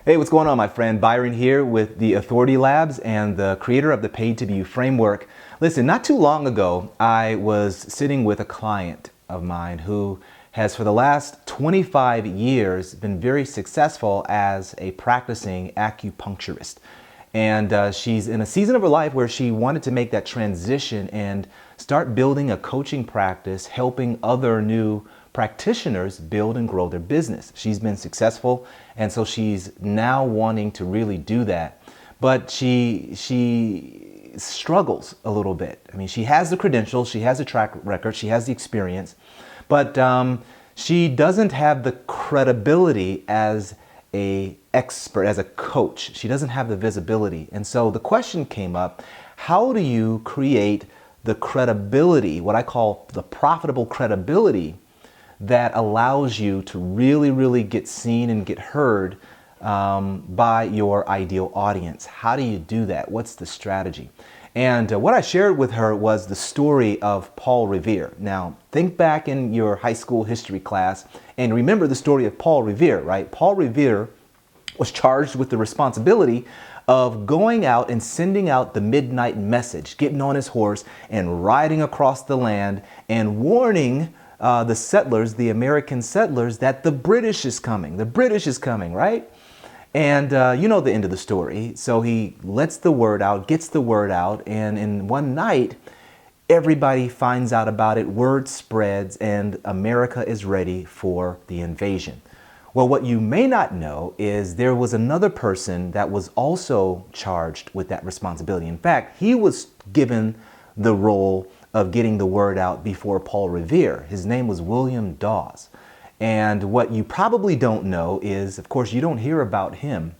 Hey, what's going on, my friend? Byron here with the Authority Labs and the creator of the Paid to View framework. Listen, not too long ago, I was sitting with a client of mine who has for the last 25 years been very successful as a practicing acupuncturist. And she's in a season of her life where she wanted to make that transition and start building a coaching practice, helping other new practitioners build and grow their business. She's been successful, and so she's now wanting to really do that. But she struggles a little bit. I mean, she has the credentials, she has the track record, she has the experience, but she doesn't have the credibility as a expert, as a coach. She doesn't have the visibility. And so the question came up, how do you create the credibility, what I call the profitable credibility, that allows you to really get seen and get heard by your ideal audience? How do you do that? What's the strategy? And what I shared with her was the story of Paul Revere. Now, think back in your high school history class and remember the story of Paul Revere, right? Paul Revere was charged with the responsibility of going out and sending out the midnight message, getting on his horse and riding across the land and warning the settlers, the American settlers, that the British is coming. The British is coming, right? And you know the end of the story. So he lets the word out, gets the word out, and in one night, everybody finds out about it, word spreads, and America is ready for the invasion. Well, what you may not know is there was another person that was also charged with that responsibility. In fact, he was given the role of getting the word out before Paul Revere. His name was William Dawes. And what you probably don't know is, of course, you don't hear about him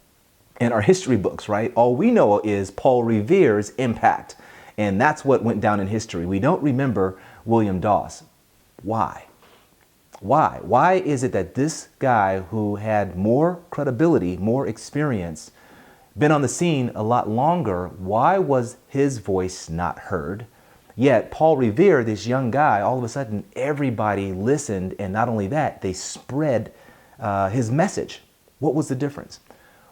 in our history books, right? All we know is Paul Revere's impact. And that's what went down in history. We don't remember William Dawes. Why? Why? Why is it that this guy who had more credibility, more experience, been on the scene a lot longer, why was his voice not heard? Yet Paul Revere, this young guy, all of a sudden everybody listened, and not only that, they spread his message. What was the difference?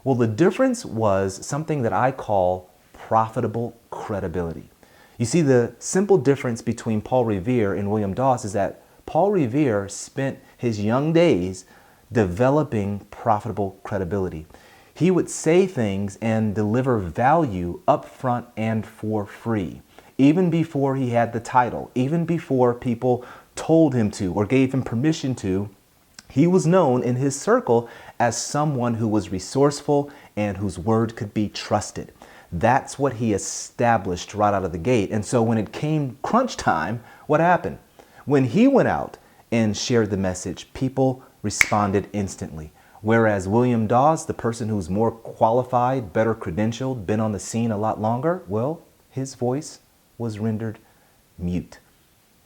Well, the difference was something that I call profitable credibility. You see, the simple difference between Paul Revere and William Dawes is that Paul Revere spent his young days developing profitable credibility. He would say things and deliver value up front and for free. Even before he had the title, even before people told him to or gave him permission to, he was known in his circle as someone who was resourceful and whose word could be trusted. That's what he established right out of the gate. And so when it came crunch time, what happened? When he went out and shared the message, people responded instantly. Whereas William Dawes, the person who's more qualified, better credentialed, been on the scene a lot longer, well, his voice was rendered mute.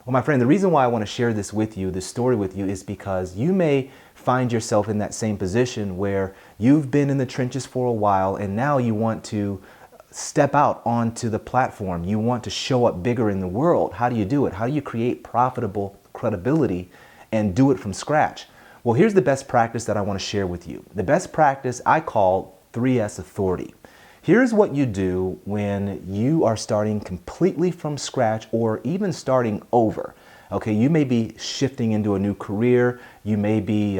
Well, my friend, the reason why I want to share this with you, this story with you, is because you may find yourself in that same position where you've been in the trenches for a while and now you want to step out onto the platform. You want to show up bigger in the world. How do you do it? How do you create profitable credibility and do it from scratch? Well, here's the best practice that I want to share with you. The best practice I call 3S Authority. Here's what you do when you are starting completely from scratch or even starting over. Okay, you may be shifting into a new career. You may be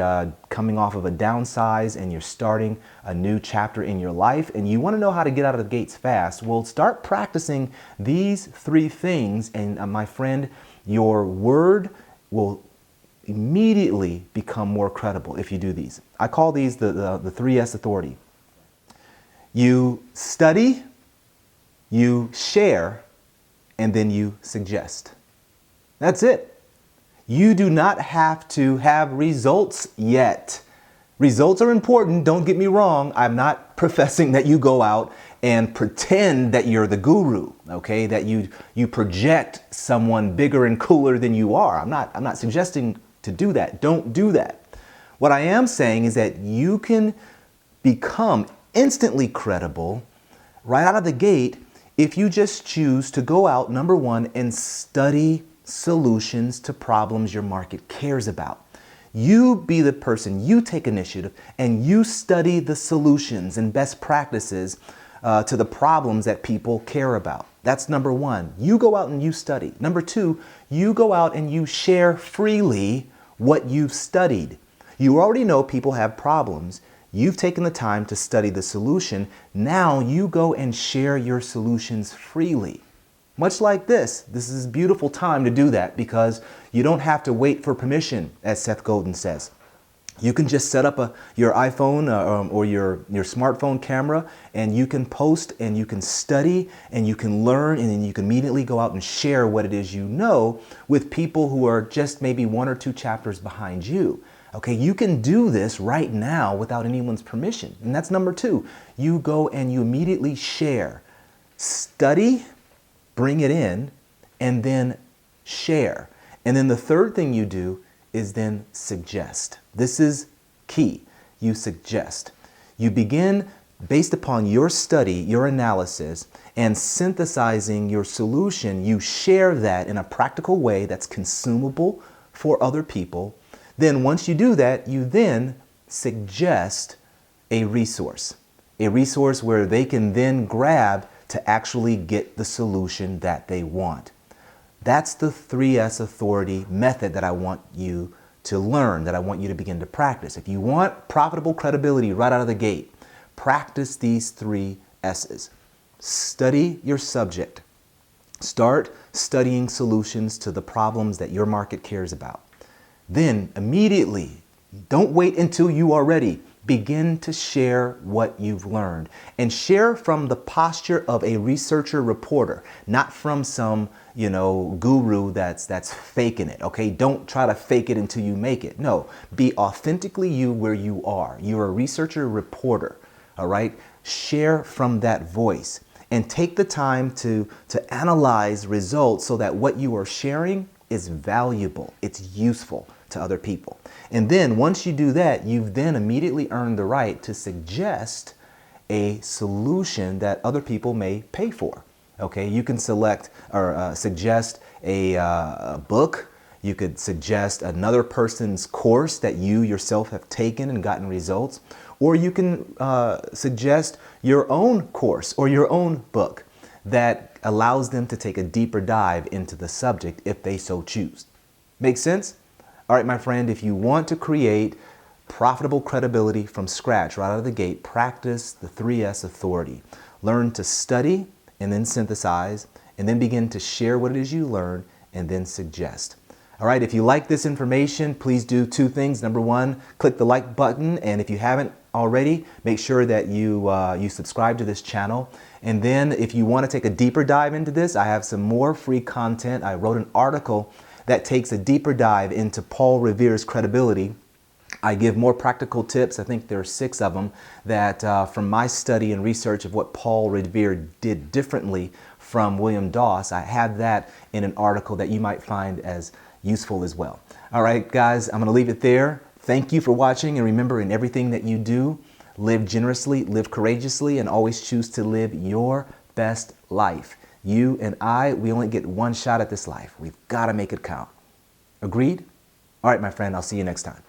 coming off of a downsize and you're starting a new chapter in your life and you want to know how to get out of the gates fast. Well, start practicing these 3 things and my friend, your word will immediately become more credible if you do these. I call these the 3S Authority. You study, you share, and then you suggest. That's it. You do not have to have results yet. Results are important, don't get me wrong. I'm not professing that you go out and pretend that you're the guru, okay? That you project someone bigger and cooler than you are. I'm not suggesting to do that. Don't do that. What I am saying is that you can become instantly credible right out of the gate if you just choose to go out, number one, and study solutions to problems your market cares about. You be the person, you take initiative, and you study the solutions and best practices to the problems that people care about. That's number one. You go out and you study. Number two, you go out and you share freely what you've studied. You already know people have problems. You've taken the time to study the solution. Now you go and share your solutions freely. Much like this is a beautiful time to do that because you don't have to wait for permission, as Seth Godin says. You can just set up your iPhone or your smartphone camera, and you can post and you can study and you can learn, and then you can immediately go out and share what it is you know with people who are just maybe one or two chapters behind you. Okay, you can do this right now without anyone's permission. And that's number two. You go and you immediately share. Study, bring it in, and then share. And then the third thing you do is then suggest. This is key. You suggest. You begin based upon your study, your analysis, and synthesizing your solution. You share that in a practical way that's consumable for other people. Then once you do that, you then suggest a resource where they can then grab to actually get the solution that they want. That's the 3S authority method that I want you to learn, that I want you to begin to practice. If you want profitable credibility right out of the gate, practice these 3 S's. Study your subject. Start studying solutions to the problems that your market cares about. Then immediately, don't wait until you are ready. Begin to share what you've learned, and share from the posture of a researcher reporter, not from some, guru that's faking it. Okay. Don't try to fake it until you make it. No, be authentically you where you are. You're a researcher reporter. All right. Share from that voice and take the time to analyze results so that what you are sharing is valuable. It's useful to other people. And then once you do that, you've then immediately earned the right to suggest a solution that other people may pay for. Okay, you can select or suggest a book. You could suggest another person's course that you yourself have taken and gotten results. Or you can suggest your own course or your own book that allows them to take a deeper dive into the subject if they so choose. Make sense? All right, my friend, if you want to create profitable credibility from scratch right out of the gate, practice the 3S authority. Learn to study and then synthesize, and then begin to share what it is you learn and then suggest. All right, if you like this information, please do 2 things. Number 1, click the like button. And if you haven't already, make sure that you subscribe to this channel. And then if you want to take a deeper dive into this, I have some more free content. I wrote an article that takes a deeper dive into Paul Revere's credibility. I give more practical tips. I think there are 6 of them that from my study and research of what Paul Revere did differently from William Doss, I have that in an article that you might find as useful as well. All right, guys, I'm going to leave it there. Thank you for watching, and remember, in everything that you do, live generously, live courageously, and always choose to live your best life. You and I, we only get one shot at this life. We've got to make it count. Agreed? All right, my friend, I'll see you next time.